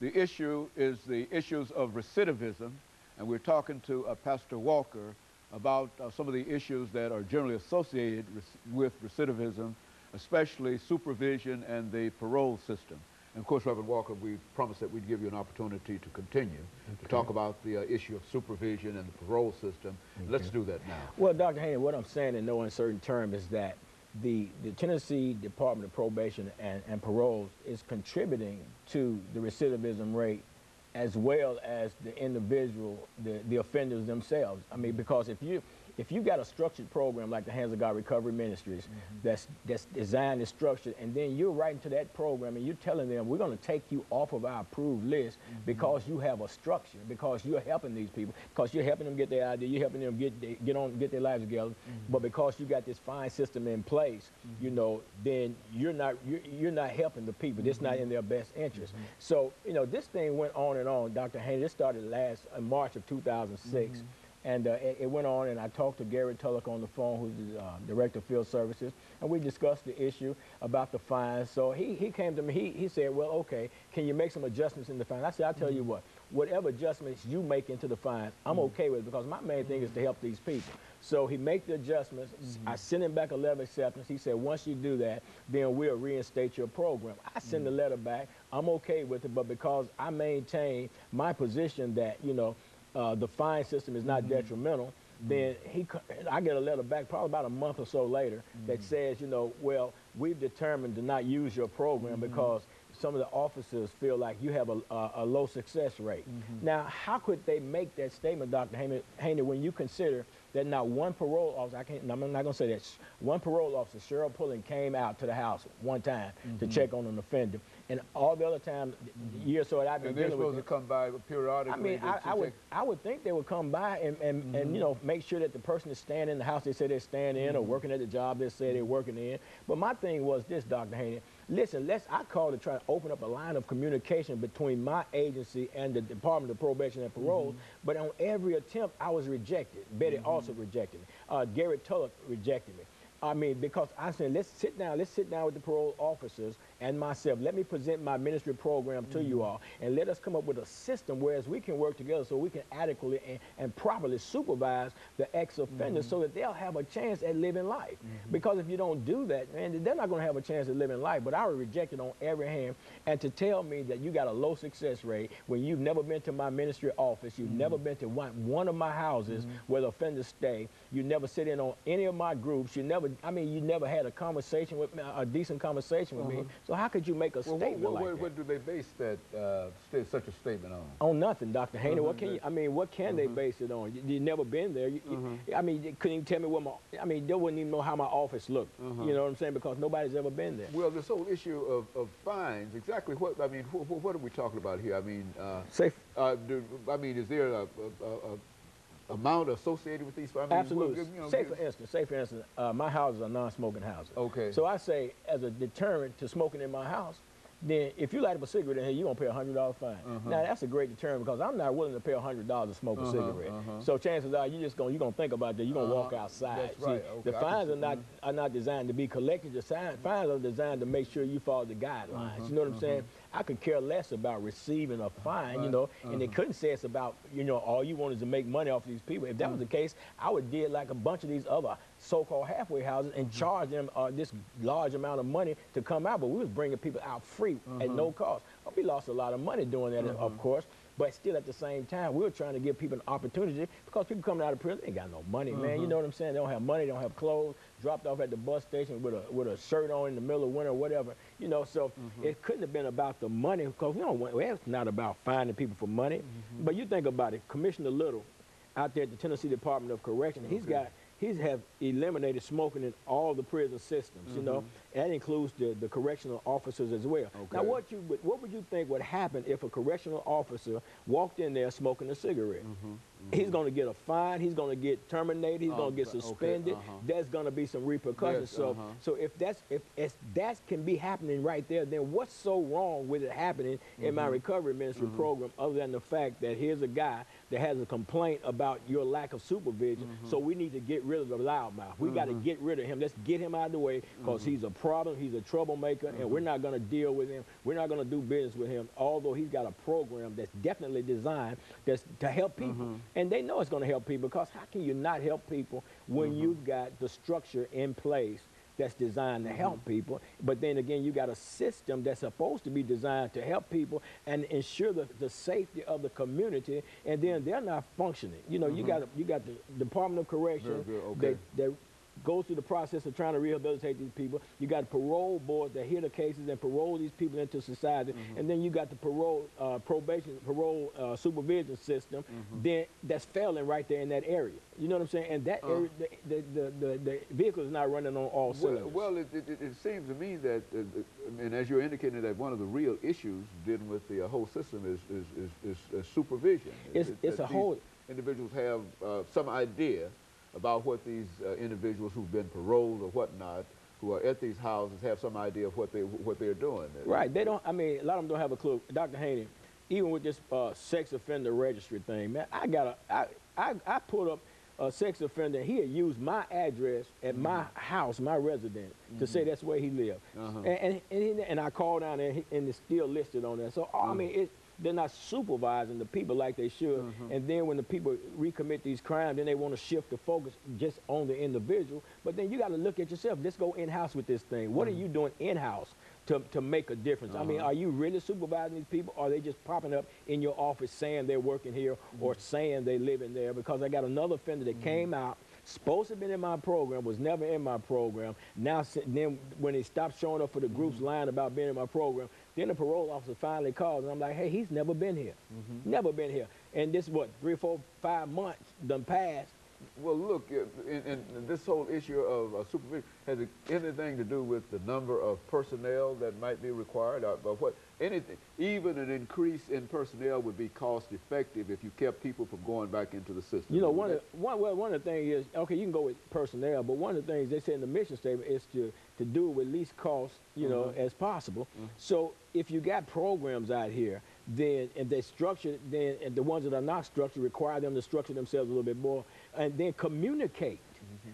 The issue is the issues of recidivism, and we're talking to Pastor Walker about some of the issues that are generally associated with recidivism, especially supervision and the parole system. And of course, Reverend Walker, we promised that we'd give you an opportunity to continue to talk about the issue of supervision and the parole system. Let's do that now. Well, Dr. Haney, what I'm saying in no uncertain term is that the Tennessee Department of Probation and Parole is contributing to the recidivism rate as well as the individual, the offenders themselves. I mean, because if you got a structured program like the Hands of God Recovery Ministries that's designed and structured, and then you're writing to that program and you're telling them, we're going to take you off of our approved list because you have a structure, because you're helping these people, because you're helping them get their idea, you're helping them get their lives together, but because you got this fine system in place, you know, then you're not helping the people. It's not in their best interest. So, you know, this thing went on and on, Dr. Haney. This started in March of 2006. And it went on, and I talked to Garrett Tulloch on the phone, who's the Director of Field Services, and we discussed the issue about the fines. So he came to me, he said, well, okay, can you make some adjustments in the fines? I said, I'll tell you what, whatever adjustments you make into the fines, I'm okay with it, because my main thing is to help these people. So he made the adjustments. I sent him back a letter of acceptance. He said, once you do that, then we'll reinstate your program. I sent the letter back. I'm okay with it, but because I maintain my position that, you know, the fine system is not detrimental, then I get a letter back probably about a month or so later that says, you know, well, we've determined to not use your program because some of the officers feel like you have a low success rate. Now, how could they make that statement, Dr. Haney, when you consider that not one parole officer, I'm not going to say that, one parole officer, Cheryl Pullen, came out to the house one time to check on an offender, and all the other times, years or so that I've been dealing with. And they're supposed to come by periodically? I mean, I would think they would come by and you know, make sure that the person is staying in the house they say they're staying in, or working at the job they say they're working in. But my thing was this, Dr. Haney, listen, I called to try to open up a line of communication between my agency and the Department of Probation and Parole, but on every attempt, I was rejected. Betty also rejected me. Garrett Tulloch rejected me. I mean, because I said, let's sit down with the parole officers and myself. Let me present my ministry program to you all, and let us come up with a system whereas we can work together so we can adequately and properly supervise the ex-offenders so that they'll have a chance at living life. Because if you don't do that, man, they're not going to have a chance at living life. But I was rejected on every hand, and to tell me that you got a low success rate when you've never been to my ministry office, you've never been to one of my houses where the offenders stay, you never sit in on any of my groups, you never had a conversation with me, a decent conversation with me. So how could you make a statement like that? What do they base that such a statement on? On nothing, Dr. Haney. What can you? I mean, what can they base it on? You never been there. I mean, they couldn't even tell me what they wouldn't even know how my office looked. You know what I'm saying? Because nobody's ever been there. Well, this whole issue of fines, exactly what I mean. What are we talking about here? I mean, is there a amount associated with these fines? Absolutely. Say for instance, my houses are non-smoking houses. Okay. So I say, as a deterrent to smoking in my house, then if you light up a cigarette in here, you're going to pay a $100 fine. Now, that's a great deterrent because I'm not willing to pay $100 to smoke a cigarette. So chances are you're going to think about that. You're going to walk outside. That's right. See, the fines are not designed to be collected. The fines are designed to make sure you follow the guidelines. You know what I'm saying? I could care less about receiving a fine, you know, and they couldn't say it's about, you know, all you want is to make money off these people. If that was the case, I would deal like a bunch of these other so-called halfway houses and charge them this large amount of money to come out, but we was bringing people out free at no cost. Well, we lost a lot of money doing that, of course, but still at the same time, we were trying to give people an opportunity because people coming out of prison, they ain't got no money, man. You know what I'm saying? They don't have money, they don't have clothes, dropped off at the bus station with a shirt on in the middle of winter or whatever, you know, so it couldn't have been about the money because it's not about finding people for money. But you think about it, Commissioner Little out there at the Tennessee Department of Correction, he's have eliminated smoking in all the prison systems, you know. That includes the correctional officers as well. Now, what would you think would happen if a correctional officer walked in there smoking a cigarette? He's going to get a fine. He's going to get terminated. He's going to get suspended. There's going to be some repercussions. So if that can be happening right there, then what's so wrong with it happening in my recovery ministry program other than the fact that here's a guy that has a complaint about your lack of supervision, so we need to get rid of the loudmouth. We got to get rid of him. Let's get him out of the way because he's a problem, he's a troublemaker, and we're not going to deal with him. We're not going to do business with him, although he's got a program that's definitely designed that's to help people. And they know it's going to help people, because how can you not help people when you've got the structure in place that's designed to help people? But then again, you got a system that's supposed to be designed to help people and ensure the safety of the community, and then they're not functioning. You know, you got the Department of Correction that goes through the process of trying to rehabilitate these people. You got parole boards that hear the cases and parole these people into society, and then you got the parole supervision system then that's failing right there in that area. You know what I'm saying? And that area, the vehicle is not running on all cylinders. Well, it seems to me that, and as you're indicating, that one of the real issues dealing with the whole system is supervision. It's a whole. Individuals have some idea about what these individuals who've been paroled or whatnot, who are at these houses, have some idea of what they're doing. Right. They don't. I mean, a lot of them don't have a clue. Dr. Haney, even with this sex offender registry thing, man, I put up a sex offender. He had used my address at my house, my residence, to say that's where he lived. And I called down there, and it's still listed on there. So I mean, they're not supervising the people like they should. And then when the people recommit these crimes, then they want to shift the focus just on the individual. But then you got to look at yourself. Let's go in-house with this thing. What are you doing in-house to make a difference? I mean, are you really supervising these people? Or are they just popping up in your office saying they're working here or saying they live in there? Because I got another offender that came out, supposed to have been in my program, was never in my program. Now, then when he stopped showing up for the groups lying about being in my program, then the parole officer finally called, and I'm like, hey, he's never been here. Never been here. And this, what, 3 or 4, 5 months done passed. Well, look, and this whole issue of supervision, has it anything to do with the number of personnel that might be required? Or what, anything, even an increase in personnel would be cost effective if you kept people from going back into the system. You know, one of the things is, okay, you can go with personnel, but one of the things they say in the mission statement is to do it with least cost, you know, as possible. So if you got programs out here, then, and they structure, then, and the ones that are not structured, require them to structure themselves a little bit more, and then communicate.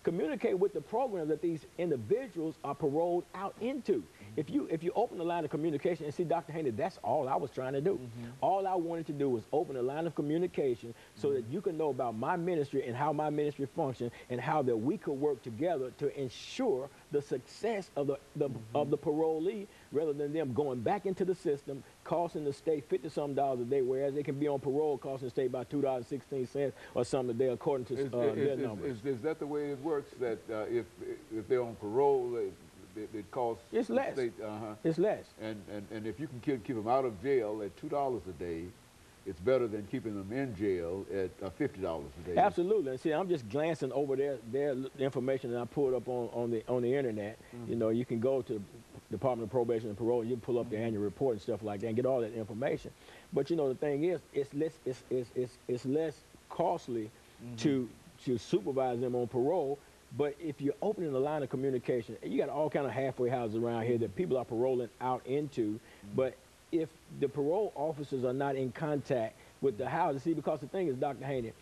Communicate with the program that these individuals are paroled out into. If you open the line of communication, and see, Dr. Haney, that's all I was trying to do. All I wanted to do was open a line of communication so that you can know about my ministry and how my ministry functions, and how that we could work together to ensure the success of the parolee, rather than them going back into the system, costing the state $50-something a day, whereas they can be on parole costing the state about $2.16 or something a day, according to their numbers. Is that the way it works, that if they're on parole, it costs it's less. State, it's less. And if you can keep them out of jail at $2 a day, it's better than keeping them in jail at $50 a day. Absolutely. And see, I'm just glancing over their information that I pulled up on the internet. You know, you can go to Department of Probation and Parole, and you can pull up the annual report and stuff like that and get all that information. But you know, the thing is, it's less costly to supervise them on parole. But if you're opening a line of communication, you got all kind of halfway houses around here that people are paroling out into. But if the parole officers are not in contact with the houses, see, because the thing is, Dr. Haney,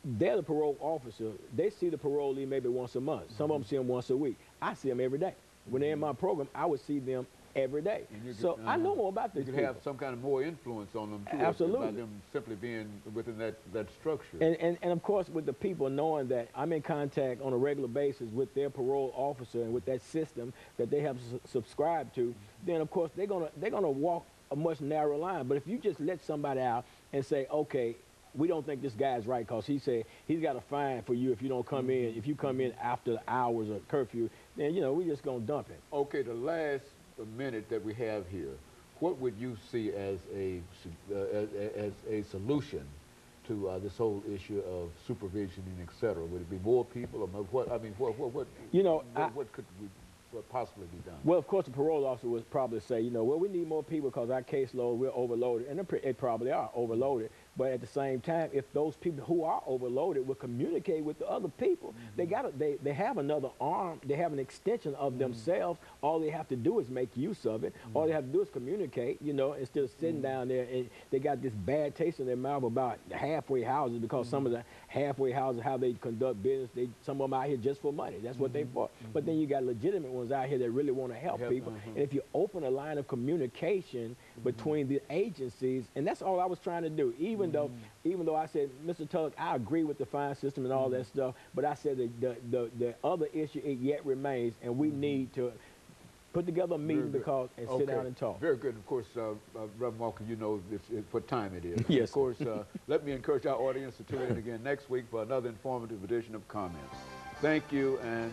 they're the parole officer. They see the parolee maybe once a month. Some of them see them once a week. I see them every day. When they're in my program, I would see them every day. So I know more about this. You could have some kind of more influence on them, too. Absolutely. By them simply being within that structure. And of course, with the people knowing that I'm in contact on a regular basis with their parole officer and with that system that they have subscribed to, then of course they're gonna walk a much narrower line. But if you just let somebody out and say, okay, we don't think this guy's right because he said he's got a fine for you if you don't come in. If you come in after the hours of curfew, then, you know, we're just going to dump him. Okay, the last minute that we have here, what would you see as a solution to this whole issue of supervision and et cetera? Would it be more people, or what? I mean, what? You know, what could possibly be done? Well, of course, the parole officer would probably say, you know, well, we need more people because our caseload, we're overloaded, and they probably are overloaded. But at the same time, if those people who are overloaded will communicate with the other people, they have another arm, they have an extension of themselves. All they have to do is make use of it. All they have to do is communicate, you know, instead of sitting down there and they got this bad taste in their mouth about halfway houses, because some of the halfway houses, how they conduct business, some of them out here just for money. That's what they for. But then you got legitimate ones out here that really want to help people. And if you open a line of communication between the agencies, and that's all I was trying to do, even though I said, Mr. Tullock, I agree with the fine system and all that stuff, but I said that the other issue, it yet remains, and we need to put together a meeting and sit down and talk. Very good. Of course, Reverend Walker, you know what time it is. Yes. Of course, let me encourage our audience to tune in again next week for another informative edition of Comments. Thank you, and